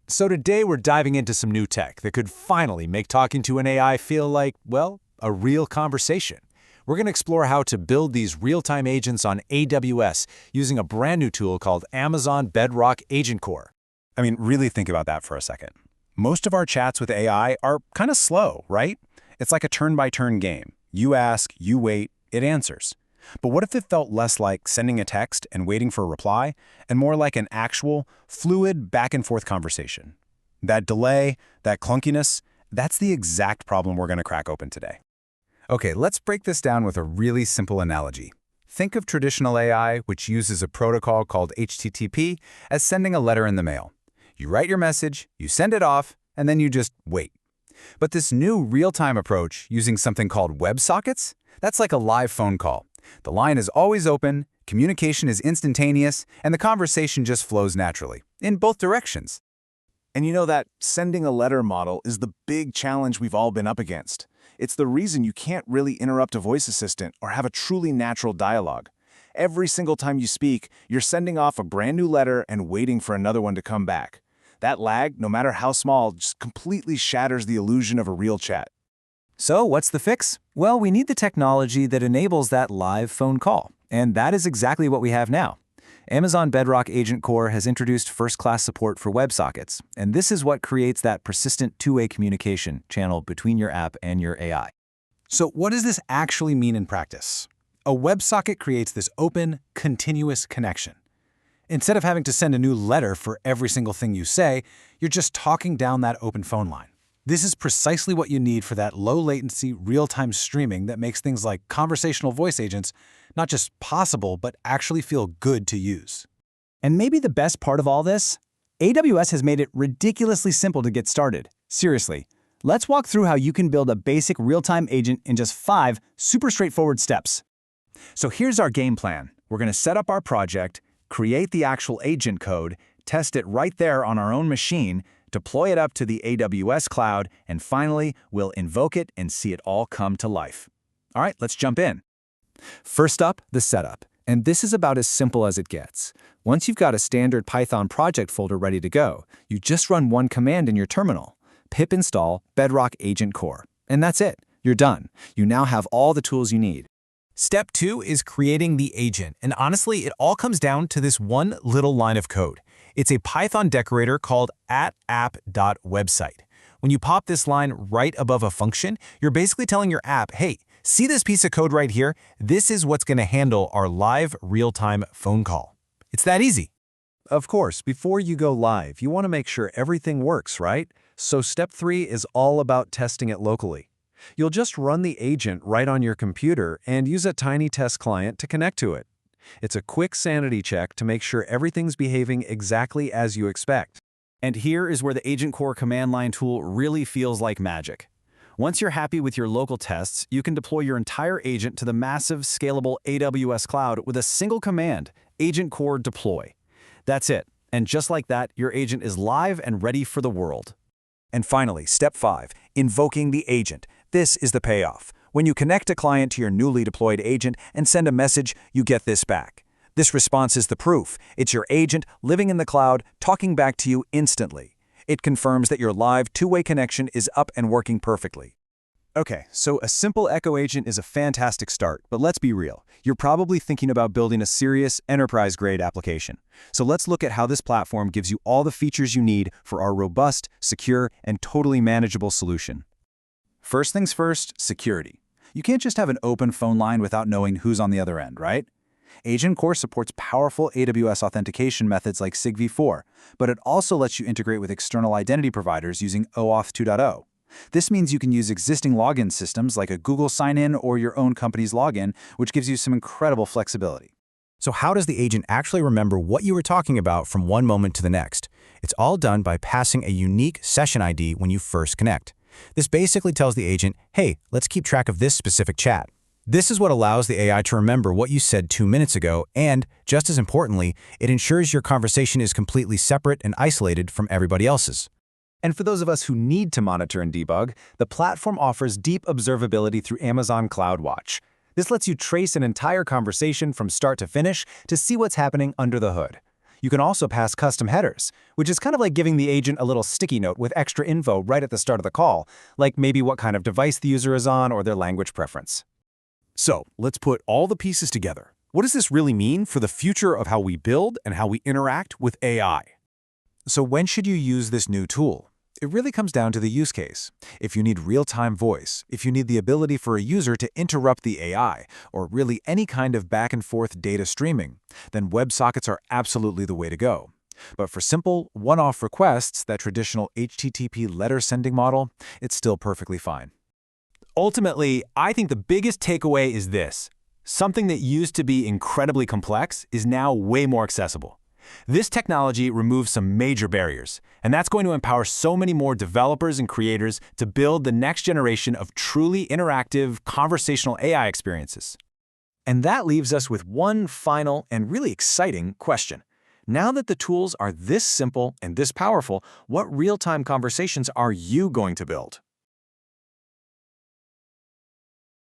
So today we're diving into some new tech that could finally make talking to an AI feel like, well, a real conversation. We're going to explore how to build these real-time agents on AWS using a brand new tool called Amazon Bedrock AgentCore. I mean, really think about that for a second. Most of our chats with AI are kind of slow, right? It's like a turn-by-turn game. You ask, you wait, it answers. But what if it felt less like sending a text and waiting for a reply, and more like an actual, fluid, back-and-forth conversation? That delay, that clunkiness, that's the exact problem we're going to crack open today. Okay, let's break this down with a really simple analogy. Think of traditional AI, which uses a protocol called HTTP, as sending a letter in the mail. You write your message, you send it off, and then you just wait. But this new real-time approach, using something called WebSockets, that's like a live phone call. The line is always open, communication is instantaneous, and the conversation just flows naturally, in both directions. And you know that sending a letter model is the big challenge we've all been up against. It's the reason you can't really interrupt a voice assistant or have a truly natural dialogue. Every single time you speak, you're sending off a brand new letter and waiting for another one to come back. That lag, no matter how small, just completely shatters the illusion of a real chat. So what's the fix? Well, we need the technology that enables that live phone call. And that is exactly what we have now. Amazon Bedrock AgentCore has introduced first-class support for WebSockets, and this is what creates that persistent two-way communication channel between your app and your AI. So what does this actually mean in practice? A WebSocket creates this open, continuous connection. Instead of having to send a new letter for every single thing you say, you're just talking down that open phone line. This is precisely what you need for that low-latency, real-time streaming that makes things like conversational voice agents not just possible, but actually feel good to use. And maybe the best part of all this? AWS has made it ridiculously simple to get started. Seriously, let's walk through how you can build a basic real-time agent in just 5 super straightforward steps. So here's our game plan. We're going to set up our project, create the actual agent code, test it right there on our own machine, deploy it up to the AWS cloud, and finally, we'll invoke it and see it all come to life. All right, let's jump in. First up, the setup. And this is about as simple as it gets. Once you've got a standard Python project folder ready to go, you just run one command in your terminal, pip install Bedrock AgentCore. And that's it. You're done. You now have all the tools you need. Step 2 is creating the agent, and honestly, it all comes down to this one little line of code. It's a Python decorator called @app.website. When you pop this line right above a function, you're basically telling your app, hey, see this piece of code right here? This is what's going to handle our live real-time phone call. It's that easy. Of course, before you go live, you want to make sure everything works, right? So step 3 is all about testing it locally. You'll just run the agent right on your computer and use a tiny test client to connect to it. It's a quick sanity check to make sure everything's behaving exactly as you expect. And here is where the AgentCore command line tool really feels like magic. Once you're happy with your local tests, you can deploy your entire agent to the massive, scalable AWS cloud with a single command, AgentCore deploy. That's it. And just like that, your agent is live and ready for the world. And finally, step 5, invoking the agent. This is the payoff. When you connect a client to your newly deployed agent and send a message, you get this back. This response is the proof. It's your agent living in the cloud, talking back to you instantly. It confirms that your live two-way connection is up and working perfectly. Okay, so a simple Echo agent is a fantastic start, but let's be real. You're probably thinking about building a serious, enterprise-grade application. So let's look at how this platform gives you all the features you need for our robust, secure, and totally manageable solution. First things first, security. You can't just have an open phone line without knowing who's on the other end, right? AgentCore supports powerful AWS authentication methods like SigV4, but it also lets you integrate with external identity providers using OAuth 2.0. This means you can use existing login systems like a Google sign-in or your own company's login, which gives you some incredible flexibility. So how does the agent actually remember what you were talking about from one moment to the next? It's all done by passing a unique session ID when you first connect. This basically tells the agent, hey, let's keep track of this specific chat. This is what allows the AI to remember what you said 2 minutes ago, and, just as importantly, it ensures your conversation is completely separate and isolated from everybody else's. And for those of us who need to monitor and debug, the platform offers deep observability through Amazon CloudWatch. This lets you trace an entire conversation from start to finish to see what's happening under the hood. You can also pass custom headers, which is kind of like giving the agent a little sticky note with extra info right at the start of the call, like maybe what kind of device the user is on or their language preference. So, let's put all the pieces together. What does this really mean for the future of how we build and how we interact with AI? So when should you use this new tool? It really comes down to the use case. If you need real-time voice, if you need the ability for a user to interrupt the AI, or really any kind of back-and-forth data streaming, then WebSockets are absolutely the way to go. But for simple, one-off requests, that traditional HTTP letter-sending model, it's still perfectly fine. Ultimately, I think the biggest takeaway is this. Something that used to be incredibly complex is now way more accessible. This technology removes some major barriers, and that's going to empower so many more developers and creators to build the next generation of truly interactive conversational AI experiences. And that leaves us with one final and really exciting question. Now that the tools are this simple and this powerful, what real-time conversations are you going to build?